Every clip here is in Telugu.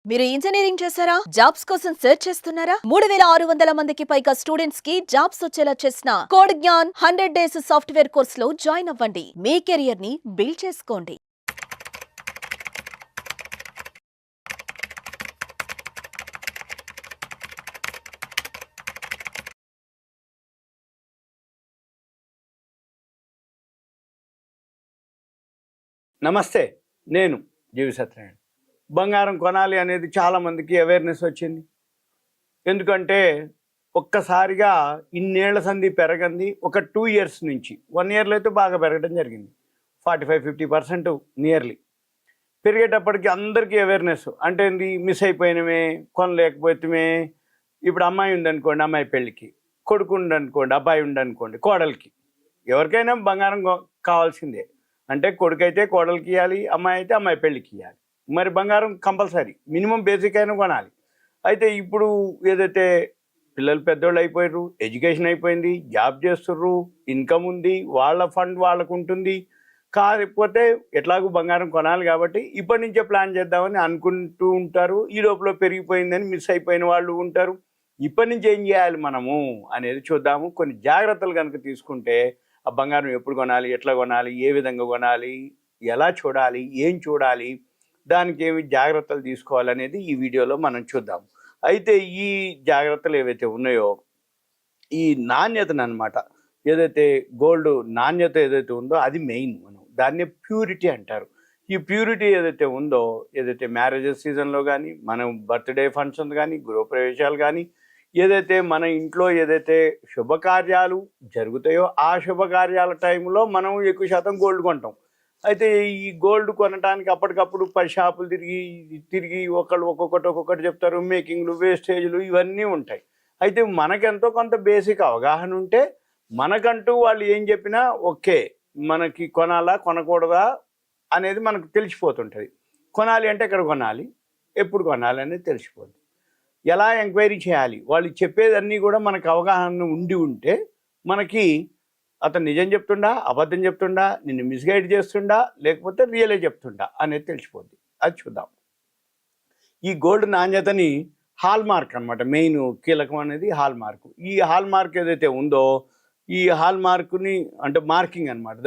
మీరు ఇంజనీరింగ్ చేశారా? జాబ్స్ కోసం సెర్చ్ చేస్తున్నారా? 3600 మందికి పైగా స్టూడెంట్స్ కి జాబ్స్ వచ్చేలా చేసిన కోడ్ జ్ఞాన్ 100 డేస్ సాఫ్ట్వేర్ కోర్సులో జాయిన్ అవ్వండి. మీ కెరియర్ ని బిల్డ్ చేసుకోండి. నమస్తే. నేను జీవి సత్యనారాయణ. బంగారం కొనాలి అనేది చాలామందికి అవేర్నెస్ వచ్చింది. ఎందుకంటే ఒక్కసారిగా ఇన్నేళ్ల సంధి పెరగంది ఒక 2 ఇయర్స్ నుంచి. 1 ఇయర్లో అయితే బాగా పెరగడం జరిగింది. 45-50% నియర్లీ పెరిగేటప్పటికి అందరికీ అవేర్నెస్ అంటే ఏంది, మిస్ అయిపోయినమే, కొనలేకపోతే. ఇప్పుడు అమ్మాయి ఉందనుకోండి, అమ్మాయి పెళ్ళికి, కొడుకు ఉండనుకోండి, అబ్బాయి ఉండనుకోండి, కోడలికి, ఎవరికైనా బంగారం కావాల్సిందే. అంటే కొడుకైతే కోడలికి ఇవ్వాలి, అమ్మాయి అయితే అమ్మాయి పెళ్ళికి ఇవ్వాలి. మరి బంగారం కంపల్సరీ, మినిమం బేసిక్ అయినా కొనాలి. అయితే ఇప్పుడు ఏదైతే పిల్లలు పెద్దోళ్ళు అయిపోయారు, ఎడ్యుకేషన్ అయిపోయింది, జాబ్ చేస్తుర్రు, ఇన్కమ్ ఉంది, వాళ్ళ ఫండ్ వాళ్ళకు ఉంటుంది. కాకపోతే ఎట్లాగూ బంగారం కొనాలి కాబట్టి ఇప్పటి నుంచే ప్లాన్ చేద్దామని అనుకుంటూ ఉంటారు. ఈ లోపల పెరిగిపోయిందని మిస్ అయిపోయిన వాళ్ళు ఉంటారు. ఇప్పటి నుంచి ఏం చేయాలి మనము అనేది చూద్దాము. కొన్ని జాగ్రత్తలు కనుక తీసుకుంటే ఆ బంగారం ఎప్పుడు కొనాలి, ఎట్లా కొనాలి, ఏ విధంగా కొనాలి, ఎలా చూడాలి, ఏం చూడాలి, దానికి ఏమి జాగ్రత్తలు తీసుకోవాలనేది ఈ వీడియోలో మనం చూద్దాం. అయితే ఈ జాగ్రత్తలు ఏవైతే ఉన్నాయో, ఈ నాణ్యతను అనమాట, ఏదైతే గోల్డ్ నాణ్యత ఏదైతే ఉందో అది మెయిన్. మనం దాన్నే ప్యూరిటీ అంటారు. ఈ ప్యూరిటీ ఏదైతే ఉందో, ఏదైతే మ్యారేజెస్ సీజన్లో కానీ, మనం బర్త్డే ఫంక్షన్స్ కానీ, గృహప్రవేశాలు కానీ, ఏదైతే మన ఇంట్లో ఏదైతే శుభకార్యాలు జరుగుతాయో ఆ శుభకార్యాల టైంలో మనం ఎక్కువ శాతం గోల్డ్ కొంటాం. అయితే ఈ గోల్డ్ కొనడానికి అప్పటికప్పుడు 10 షాపులు తిరిగి ఒక్కొక్కటి చెప్తారు. మేకింగ్లు, వేస్టేజ్లు ఇవన్నీ ఉంటాయి. అయితే మనకెంతో కొంత బేసిక్ అవగాహన ఉంటే మనకంటూ వాళ్ళు ఏం చెప్పినా ఓకే, మనకి కొనాలా కొనకూడదా అనేది మనకు తెలిసిపోతుంటుంది. కొనాలి అంటే ఎక్కడ కొనాలి, ఎప్పుడు కొనాలి అనేది తెలిసిపోతుంది. ఎలా ఎంక్వైరీ చేయాలి, వాళ్ళు చెప్పేదన్నీ కూడా మనకు అవగాహన ఉండి ఉంటే మనకి అతను నిజం చెప్తుండా, అబద్ధం చెప్తుండా, నిన్ను మిస్గైడ్ చేస్తుండా, లేకపోతే రియలే చెప్తుండా అనేది తెలిసిపోద్ది. అది చూద్దాం. ఈ గోల్డ్ నాణ్యతని హాల్ మార్క్ అనమాట, మెయిన్ కీలకం అనేది హాల్ మార్క్. ఈ హాల్ మార్క్ ఏదైతే ఉందో, ఈ హాల్ మార్కుని అంటే మార్కింగ్ అనమాట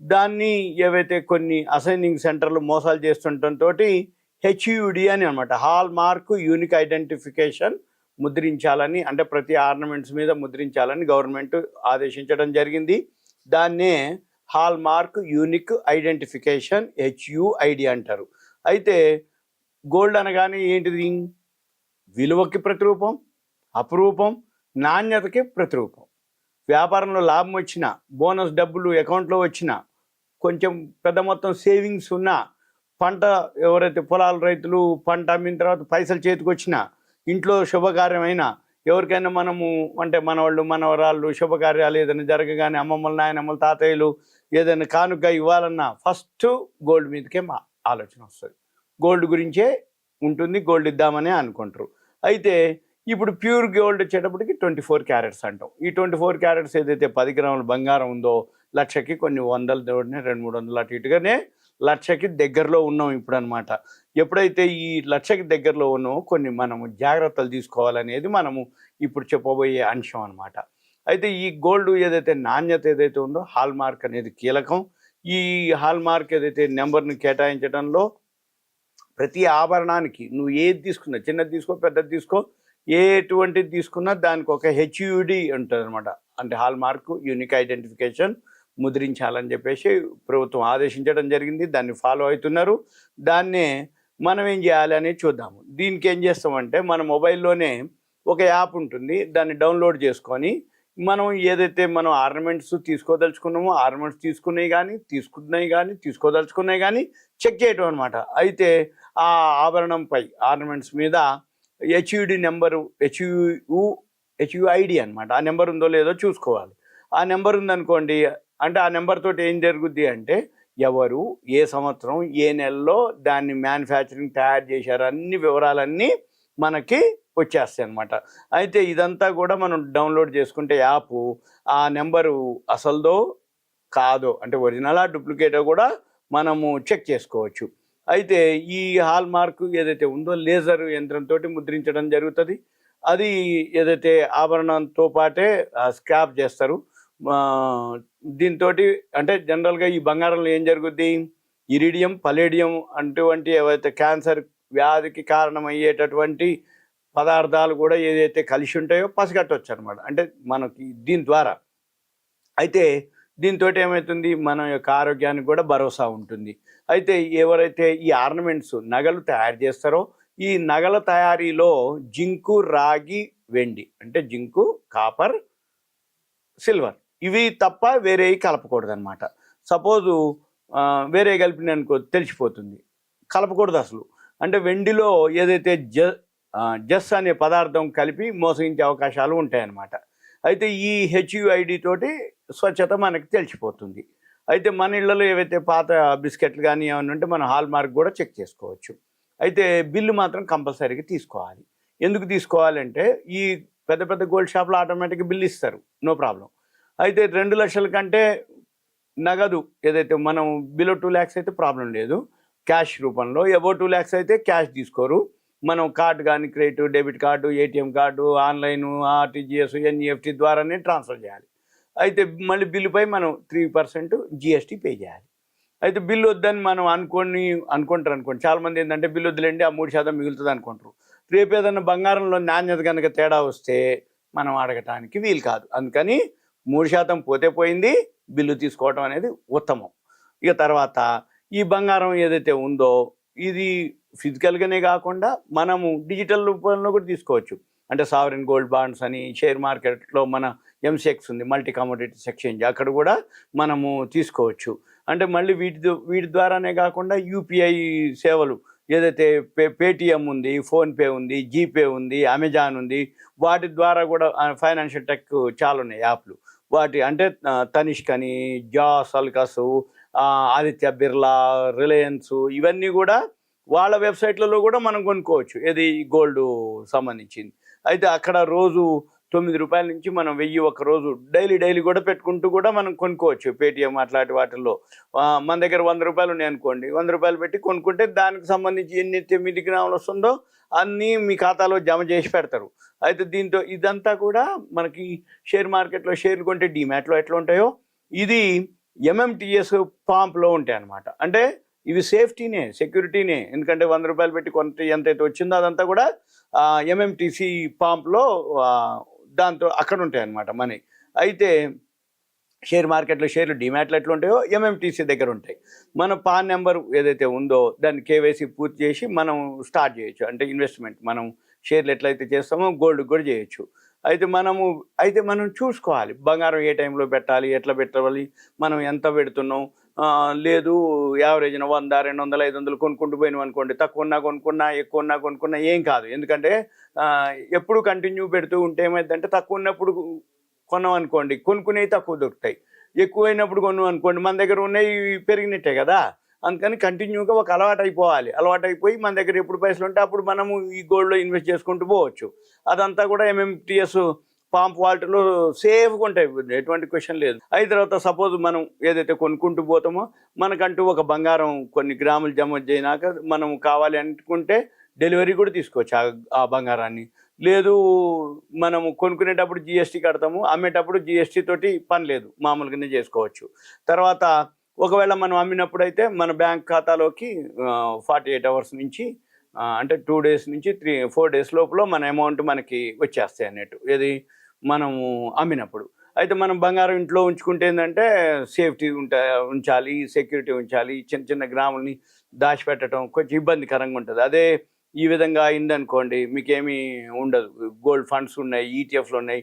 దాన్ని ఏవైతే కొన్ని అసైనింగ్ సెంటర్లు మోసాలు చేస్తుండటంతో హెచ్యుడి అని అనమాట, హాల్ మార్క్ యూనిక్ ఐడెంటిఫికేషన్ ముద్రించాలని, అంటే ప్రతి ఆర్నమెంట్స్ మీద ముద్రించాలని గవర్నమెంట్ ఆదేశించడం జరిగింది. దాన్నే hall mark unique identification, HUID అంటారు. అయితే గోల్డ్ అనగానే ఏంటిది, విలువకి ప్రతిరూపం, అపురూపం, నాణ్యతకి ప్రతిరూపం. వ్యాపారంలో లాభం వచ్చినా, బోనస్ డబ్బులు అకౌంట్లో వచ్చినా, కొంచెం పెద్ద మొత్తం సేవింగ్స్ ఉన్నా, పంట ఎవరైతే పొలాల రైతులు పంట అమ్మిన తర్వాత పైసలు చేతికి వచ్చినా, ఇంట్లో శుభకార్యమైనా, ఎవరికైనా మనము అంటే మనవాళ్ళు మనవరాళ్ళు శుభకార్యాలు ఏదైనా జరగగానే అమ్మమ్మలు, నాయనమ్మలు, తాతయ్యలు ఏదైనా కానుక ఇవ్వాలన్నా ఫస్ట్ గోల్డ్ మీదకే మా ఆలోచన వస్తుంది. గోల్డ్ గురించే ఉంటుంది, గోల్డ్ ఇద్దామనే అనుకుంటారు. అయితే ఇప్పుడు ప్యూర్ గోల్డ్ వచ్చేటప్పటికి 24 క్యారెట్స్ అంటాం. ఈ 24 క్యారెట్స్ ఏదైతే 10 గ్రాముల బంగారం ఉందో, లక్షకి కొన్ని వందలు తోడినే 200-300 అటు ఇటుగానే లక్షకి దగ్గరలో ఉన్నాం ఇప్పుడు అనమాట. ఎప్పుడైతే ఈ లక్షకి దగ్గరలో ఉన్నామో కొన్ని మనము జాగ్రత్తలు తీసుకోవాలనేది మనము ఇప్పుడు చెప్పబోయే అంశం అనమాట. అయితే ఈ గోల్డ్ ఏదైతే నాణ్యత ఏదైతే ఉందో, హాల్ మార్క్ అనేది కీలకం. ఈ హాల్ మార్క్ ఏదైతే నెంబర్ని కేటాయించడంలో ప్రతి ఆభరణానికి నువ్వు ఏది తీసుకున్నా, చిన్నది తీసుకో, పెద్దది తీసుకో, ఎటువంటిది తీసుకున్నా దానికి ఒక హెచ్యుడి ఉంటుంది అనమాట, అంటే హాల్ మార్క్ యూనిక్ ఐడెంటిఫికేషన్ ముద్రించాలని చెప్పేసి ప్రభుత్వం ఆదేశించడం జరిగింది. దాన్ని ఫాలో అవుతున్నారు. దాన్నే మనం ఏం చేయాలి అనేది చూద్దాము. దీనికి ఏం చేస్తామంటే మన మొబైల్లోనే ఒక యాప్ ఉంటుంది, దాన్ని డౌన్లోడ్ చేసుకొని మనం ఏదైతే మనం ఆర్నమెంట్స్ తీసుకోదలుచుకున్నామో, ఆర్నమెంట్స్ తీసుకున్నాయి కానీ తీసుకోదలుచుకున్నాయి కానీ చెక్ చేయటం అనమాట. అయితే ఆ ఆభరణంపై ఆర్నమెంట్స్ మీద హెచ్యుడి నెంబరు, హెచ్యుఐడి అనమాట, ఆ నెంబర్ ఉందో లేదో చూసుకోవాలి. ఆ నెంబర్ ఉందనుకోండి, అంటే ఆ నెంబర్ తోటి ఏం జరుగుద్ది అంటే ఎవరు, ఏ సంవత్సరం, ఏ నెలలో దాన్ని మ్యానుఫ్యాక్చరింగ్ తయారు చేశారు, అన్ని వివరాలన్నీ మనకి వచ్చేస్తాయి అనమాట. అయితే ఇదంతా కూడా మనం డౌన్లోడ్ చేసుకుంటే యాప్, ఆ నెంబరు అసలుదో కాదో, అంటే ఒరిజినలా డూప్లికేటో కూడా మనము చెక్ చేసుకోవచ్చు. అయితే ఈ హాల్ మార్క్ ఏదైతే ఉందో లేజర్ యంత్రంతో ముద్రించడం జరుగుతుంది. అది ఏదైతే ఆభరణంతో పాటే స్క్రాప్ చేస్తారు. దీంతో అంటే జనరల్గా ఈ బంగారంలో ఏం జరుగుద్ది, ఇరిడియం, పలేడియం అటువంటి ఏవైతే క్యాన్సర్ వ్యాధికి కారణమయ్యేటటువంటి పదార్థాలు కూడా ఏదైతే కలిసి ఉంటాయో పసిగట్టవచ్చు అనమాట. అంటే మనకి దీని ద్వారా అయితే దీంతో ఏమవుతుంది, మన యొక్క ఆరోగ్యానికి కూడా భరోసా ఉంటుంది. అయితే ఎవరైతే ఈ ఆర్నమెంట్స్ నగలు తయారు చేస్తారో ఈ నగల తయారీలో జింకు, రాగి, వెండి అంటే జింకు, కాపర్, సిల్వర్ ఇవి తప్ప వేరే కలపకూడదు అనమాట. సపోజు వేరే కలిపిన అనుకో తెలిసిపోతుంది, కలపకూడదు అసలు. అంటే వెండిలో ఏదైతే జస్ అనే పదార్థం కలిపి మోసగించే అవకాశాలు ఉంటాయన్నమాట. అయితే ఈ హెచ్యుఐడి తోటి స్వచ్ఛత మనకి తెలిసిపోతుంది. అయితే మన ఇళ్లలో ఏవైతే పాత బిస్కెట్లు కానీ ఏమైనా ఉంటే మనం హాల్ మార్క్ కూడా చెక్ చేసుకోవచ్చు. అయితే బిల్లు మాత్రం కంపల్సరీగా తీసుకోవాలి. ఎందుకు తీసుకోవాలంటే ఈ పెద్ద పెద్ద గోల్డ్ షాప్లో ఆటోమేటిక్గా బిల్లు ఇస్తారు, నో ప్రాబ్లం. అయితే 2 లక్షల కంటే నగదు ఏదైతే మనం బిలో 2 lakhs అయితే ప్రాబ్లం లేదు క్యాష్ రూపంలో. అబో 2 lakhs అయితే క్యాష్ తీసుకోరు. మనం కార్డు కానీ credit, debit card, ATM card, online, RTGS, NEFT ద్వారానే ట్రాన్స్ఫర్ చేయాలి. అయితే మళ్ళీ బిల్లుపై మనం 3% జిఎస్టీ పే చేయాలి. అయితే బిల్లు వద్దని మనం అనుకుంటారు అనుకోండి. చాలామంది ఏంటంటే బిల్లు వద్దులేండి, ఆ 3% మిగులుతుంది అనుకుంటారు. రేపు ఏదైనా బంగారంలో నాణ్యత కనుక తేడా వస్తే మనం అడగటానికి వీలు కాదు. అందుకని 3% పోతే పోయింది, బిల్లు తీసుకోవడం అనేది ఉత్తమం. ఇక తర్వాత ఈ బంగారం ఏదైతే ఉందో ఇది ఫిజికల్గానే కాకుండా మనము డిజిటల్ రూపంలో కూడా తీసుకోవచ్చు. అంటే సావరిన్ గోల్డ్ బాండ్స్ అని షేర్ మార్కెట్లో మన ఎంసెక్స్ ఉంది, మల్టీ కమోడిటీస్ ఎక్స్చేంజ్, అక్కడ కూడా మనము తీసుకోవచ్చు. అంటే మళ్ళీ వీటి ద్వారానే కాకుండా యూపీఐ సేవలు ఏదైతే పేటిఎం ఉంది, ఫోన్పే ఉంది, జీపే ఉంది, అమెజాన్ ఉంది, వాటి ద్వారా కూడా ఫైనాన్షియల్ టెక్ చాలా ఉన్నాయి యాప్లు. వాటి అంటే తనిష్క్ అని, జాస్ అల్కాసు, ఆదిత్య బిర్లా, రిలయన్స్, ఇవన్నీ కూడా వాళ్ళ వెబ్సైట్లలో కూడా మనం కొనుక్కోవచ్చు ఏది గోల్డ్ సంబంధించింది. అయితే అక్కడ రోజు 9 రూపాయల నుంచి మనం 1000 ఒక రోజు డైలీ కూడా పెట్టుకుంటూ కూడా మనం కొనుక్కోవచ్చు. పేటిఎం అట్లాంటి వాటిల్లో మన దగ్గర 100 రూపాయలు ఉన్నాయి అనుకోండి, 100 రూపాయలు పెట్టి కొనుక్కుంటే దానికి సంబంధించి ఎన్ని 9 గ్రాములు వస్తుందో అన్నీ మీ ఖాతాలో జమ చేసి పెడతారు. అయితే దీంతో ఇదంతా కూడా మనకి షేర్ మార్కెట్లో షేర్లు కొంటే డిమాట్లో ఎట్లా ఉంటాయో ఇది ఎంఎంటిఎస్ పాంప్లో ఉంటాయి అన్నమాట. అంటే ఇవి సేఫ్టీనే, సెక్యూరిటీనే. ఎందుకంటే 100 రూపాయలు పెట్టి కొంత ఎంతైతే వచ్చిందో అదంతా కూడా ఎంఎంటీసీ పాంప్లో దాంతో అక్కడ ఉంటాయి అన్నమాట మనీ. అయితే షేర్ మార్కెట్లో షేర్లు డిమాట్లో ఎట్లా ఉంటాయో ఎంఎంటీసీ దగ్గర ఉంటాయి. మన పాన్ నెంబర్ ఏదైతే ఉందో దాన్ని కేవైసీ పూర్తి చేసి మనం స్టార్ట్ చేయొచ్చు. అంటే ఇన్వెస్ట్మెంట్ మనం షేర్లు ఎట్లయితే చేస్తామో గోల్డ్ కూడా చేయొచ్చు. అయితే మనం చూసుకోవాలి బంగారం ఏ టైంలో పెట్టాలి, ఎట్లా పెట్టాలి, మనం ఎంత పెడుతున్నాం. లేదు యావరేజ్న 100, 200, 500 కొనుక్కుంటూ పోయినాం అనుకోండి, తక్కువ ఉన్నా కొనుక్కున్నా, ఎక్కువ ఉన్నా కొనుక్కున్నా ఏం కాదు. ఎందుకంటే ఎప్పుడు కంటిన్యూ పెడుతూ ఉంటే ఏమైందంటే తక్కువ ఉన్నప్పుడు కొన్నాం అనుకోండి, కొనుక్కునేవి తక్కువ దొరుకుతాయి. ఎక్కువైనప్పుడు కొన్నాం అనుకోండి, మన దగ్గర ఉన్నవి పెరిగినట్టే కదా. అందుకని కంటిన్యూగా ఒక అలవాటు అయిపోయి మన దగ్గర ఎప్పుడు పైసలు ఉంటే అప్పుడు మనము ఈ గోల్డ్లో ఇన్వెస్ట్ చేసుకుంటూ పోవచ్చు. అదంతా కూడా ఎంఎంటిఎస్ పాంప్ వాల్ట్లో సేఫ్గా ఉంటాయి, ఎటువంటి క్వశ్చన్ లేదు. అయిన తర్వాత సపోజ్ మనం ఏదైతే కొనుక్కుంటూ పోతామో మనకంటూ ఒక బంగారం కొన్ని గ్రాములు జమ చేయనాక మనం కావాలి అనుకుంటే డెలివరీ కూడా తీసుకోవచ్చు ఆ బంగారాన్ని. లేదు మనము కొనుక్కునేటప్పుడు జిఎస్టీ కడతాము, అమ్మేటప్పుడు జిఎస్టీ తోటి పని లేదు, మామూలుగానే చేసుకోవచ్చు. తర్వాత ఒకవేళ మనం అమ్మినప్పుడు అయితే మన బ్యాంక్ ఖాతాలోకి 48 hours నుంచి అంటే 2 days నుంచి 4 days లోపల మన అమౌంట్ మనకి వచ్చేస్తాయి అన్నట్టు, ఏది మనము అమ్మినప్పుడు. అయితే మనం బంగారం ఇంట్లో ఉంచుకుంటే ఏంటంటే సేఫ్టీ ఉంచాలి, సెక్యూరిటీ ఉంచాలి. చిన్న చిన్న గ్రాములని దాచిపెట్టడం కొంచెం ఇబ్బందికరంగా ఉంటుంది. అదే ఈ విధంగా అయిందనుకోండి మీకేమీ ఉండదు. గోల్డ్ ఫండ్స్ ఉన్నాయి, ఈటీఎఫ్లు ఉన్నాయి,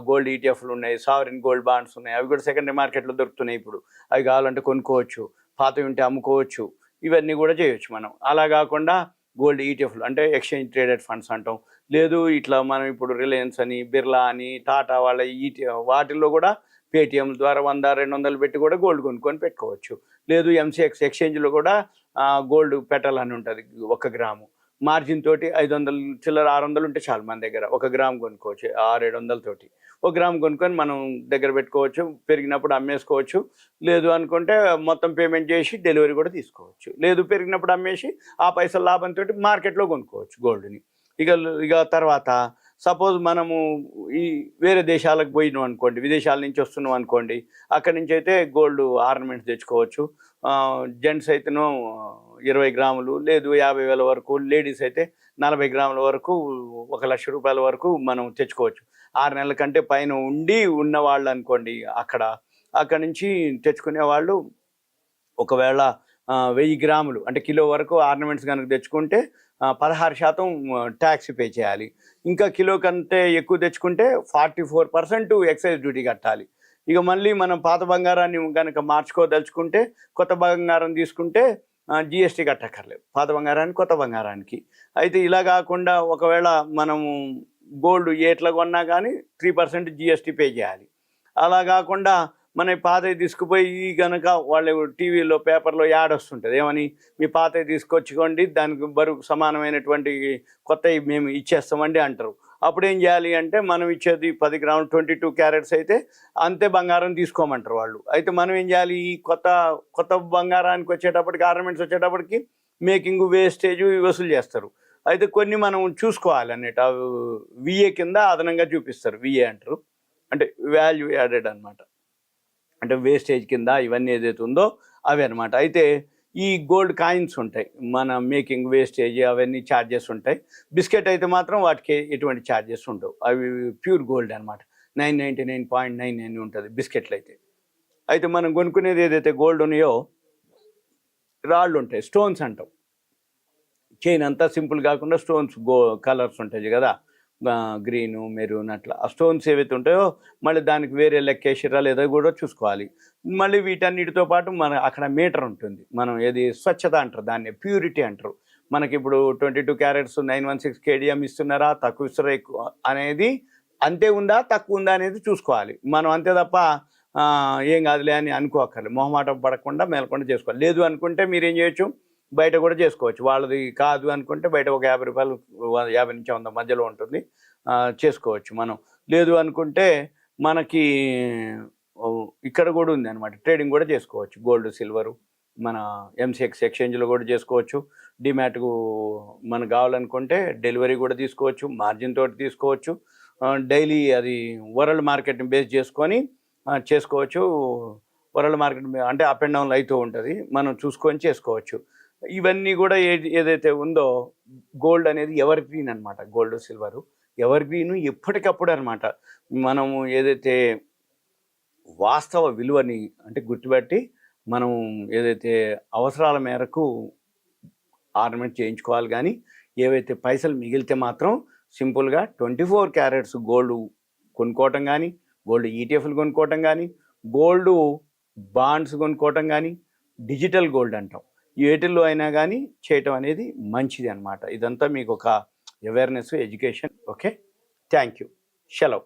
గోల్డ్ ఈటీఎఫ్లు ఉన్నాయి, సావరిన్ గోల్డ్ బాండ్స్ ఉన్నాయి, అవి కూడా సెకండరీ మార్కెట్లో దొరుకుతున్నాయి ఇప్పుడు. అవి కావాలంటే కొనుక్కోవచ్చు, పాతవి ఉంటే అమ్ముకోవచ్చు, ఇవన్నీ కూడా చేయొచ్చు మనం. అలా కాకుండా గోల్డ్ ఈటీఎఫ్లు అంటే ఎక్స్చేంజ్ ట్రేడెడ్ ఫండ్స్ అంటాం. లేదు ఇట్లా మనం ఇప్పుడు రిలయన్స్ అని, బిర్లా అని, టాటా వాళ్ళ వాటిల్లో కూడా పేటిఎం ద్వారా 100, 200 పెట్టి కూడా గోల్డ్ కొనుక్కొని పెట్టుకోవచ్చు. లేదు ఎంసీఎక్స్ ఎక్స్చేంజ్లో కూడా గోల్డ్ పెట్టాలని ఉంటుంది 1 గ్రాము. మార్జిన్ తోటి 500 చిల్లర 600 ఉంటే చాలు మన దగ్గర 1 గ్రామ్ కొనుక్కోవచ్చు 600-700 తోటి 1 గ్రామ్ కొనుక్కొని మనం దగ్గర పెట్టుకోవచ్చు, పెరిగినప్పుడు అమ్మేసుకోవచ్చు. లేదు అనుకుంటే మొత్తం పేమెంట్ చేసి డెలివరీ కూడా తీసుకోవచ్చు. లేదు పెరిగినప్పుడు అమ్మేసి ఆ పైసల లాభంతో మార్కెట్లో కొనుక్కోవచ్చు గోల్డ్ని. ఇక తర్వాత సపోజ్ మనము ఈ వేరే దేశాలకు పోయినాం అనుకోండి, విదేశాల నుంచి వస్తున్నాం అనుకోండి, అక్కడి నుంచి అయితే గోల్డ్ ఆర్నమెంట్స్ తెచ్చుకోవచ్చు. జెంట్స్ అయితేనో 20 గ్రాములు, లేదు 50,000 వరకు, లేడీస్ అయితే 40 గ్రాముల వరకు, 1 లక్ష రూపాయల వరకు మనం తెచ్చుకోవచ్చు. 6 నెలల కంటే పైన ఉన్న వాళ్ళు అనుకోండి, అక్కడి నుంచి తెచ్చుకునే వాళ్ళు ఒకవేళ 1000 గ్రాములు అంటే కిలో వరకు ఆర్నమెంట్స్ కనుక తెచ్చుకుంటే 16% ట్యాక్స్ పే చేయాలి. ఇంకా కిలో కంటే ఎక్కువ తెచ్చుకుంటే 44% ఎక్సైజ్ డ్యూటీ కట్టాలి. ఇక మళ్ళీ మనం పాత బంగారాన్ని కనుక మార్చుకోదలుచుకుంటే, కొత్త బంగారం తీసుకుంటే జిఎస్టీ కట్టక్కర్లేదు, పాత బంగారానికి కొత్త బంగారానికి. అయితే ఇలా కాకుండా ఒకవేళ మనము గోల్డ్ ఎట్లా కొన్నా కానీ 3% జిఎస్టీ పే చేయాలి. అలా కాకుండా మన పాతవి తీసుకుపోయి కనుక వాళ్ళు టీవీలో పేపర్లో యాడ్ వస్తుంటుంది, ఏమని మీ పాతవి తీసుకొచ్చుకోండి, దానికి బరువు సమానమైనటువంటి కొత్తవి మేము ఇచ్చేస్తామండి అంటారు. అప్పుడు ఏం చేయాలి అంటే, మనం ఇచ్చేది 10 గ్రాములు 22 క్యారెట్స్ అయితే అంతే బంగారం తీసుకోమంటారు వాళ్ళు. అయితే మనం ఏం చేయాలి, ఈ కొత్త బంగారానికి వచ్చేటప్పటికి, ఆర్నమెంట్స్ వచ్చేటప్పటికి మేకింగ్ వేస్టేజ్ వసూలు చేస్తారు. అయితే కొన్ని మనం చూసుకోవాలి అన్నట్టు, విఏ కింద అదనంగా చూపిస్తారు. విఏ అంటారు, అంటే వాల్యూ యాడెడ్ అనమాట, అంటే వేస్టేజ్ కింద ఇవన్నీ ఏదైతే ఉందో అవి అనమాట. అయితే ఈ గోల్డ్ కాయిన్స్ ఉంటాయి, మన మేకింగ్ వేస్టేజ్ అవన్నీ ఛార్జెస్ ఉంటాయి. బిస్కెట్ అయితే మాత్రం వాటికి ఎటువంటి ఛార్జెస్ ఉండవు, అవి ప్యూర్ గోల్డ్ అనమాట. 999.99 ఉంటుంది బిస్కెట్లు అయితే. అయితే మనం కొనుక్కునేది ఏదైతే గోల్డ్ ఉన్నాయో రాళ్ళు ఉంటాయి, స్టోన్స్ అంటాం. చైన్ అంతా సింపుల్ కాకుండా స్టోన్స్ కలర్స్ ఉంటాయి కదా, గ్రీను, మెరూన్, అట్లా ఆ స్టోన్స్ ఏవైతే ఉంటాయో మళ్ళీ దానికి వేరే లెక్కేసిరా లేదా కూడా చూసుకోవాలి. మళ్ళీ వీటన్నిటితో పాటు అక్కడ మీటర్ ఉంటుంది, మనం ఏది స్వచ్ఛత అంటారు, దాన్ని ప్యూరిటీ అంటారు. మనకి ఇప్పుడు 22 క్యారెట్స్ 916 కేడిఎం ఇస్తున్నారా, తక్కువ ఇస్తారా, ఎక్కువ అనేది అంతే ఉందా తక్కువ ఉందా అనేది చూసుకోవాలి మనం. అంతే తప్ప ఏం కాదులే అని అనుకోక్కర్లేదు, మొహమాటం పడకుండా మేలకుండా చేసుకోవాలి. లేదు అనుకుంటే మీరు ఏం చేయొచ్చు, బయట కూడా చేసుకోవచ్చు. వాళ్ళది కాదు అనుకుంటే బయట ఒక 50 రూపాయలు, 50 నుంచి 100 మధ్యలో ఉంటుంది, చేసుకోవచ్చు మనం. లేదు అనుకుంటే మనకి ఇక్కడ కూడా ఉంది అనమాట, ట్రేడింగ్ కూడా చేసుకోవచ్చు. గోల్డ్ సిల్వరు మన ఎంసీఎక్స్ ఎక్స్చేంజ్లో కూడా చేసుకోవచ్చు. డిమాట్కు మనకు కావాలనుకుంటే డెలివరీ కూడా తీసుకోవచ్చు, మార్జిన్ తోటి తీసుకోవచ్చు. డైలీ అది వరల్డ్ మార్కెట్ని బేస్ చేసుకొని చేసుకోవచ్చు. వరల్డ్ మార్కెట్ అంటే అప్ అండ్ డౌన్లు అవుతూ ఉంటుంది, మనం చూసుకొని చేసుకోవచ్చు. ఇవన్నీ కూడా ఏదైతే ఉందో గోల్డ్ అనేది ఎవర్ గ్రీన్ అనమాట. గోల్డ్ సిల్వరు ఎవర్ గ్రీను, ఎప్పటికప్పుడు అనమాట. మనము ఏదైతే వాస్తవ విలువని అంటే గుర్తుపెట్టి మనం ఏదైతే అవసరాల మేరకు ఆర్నమెంట్ చేయించుకోవాలి. కానీ ఏవైతే పైసలు మిగిలితే మాత్రం సింపుల్గా 24 క్యారెట్స్ గోల్డ్ కొనుక్కోవటం కానీ, గోల్డ్ ఈటీఎఫ్లు కొనుక్కోవటం కానీ, గోల్డ్ బాండ్స్ కొనుక్కోవటం కానీ, డిజిటల్ గోల్డ్ అంటాం, ఏటిల్లో అయినా కానీ చేయటం అనేది మంచిది అనమాట. ఇదంతా మీకు ఒక awareness, education. Okay, thank you, సెలవు.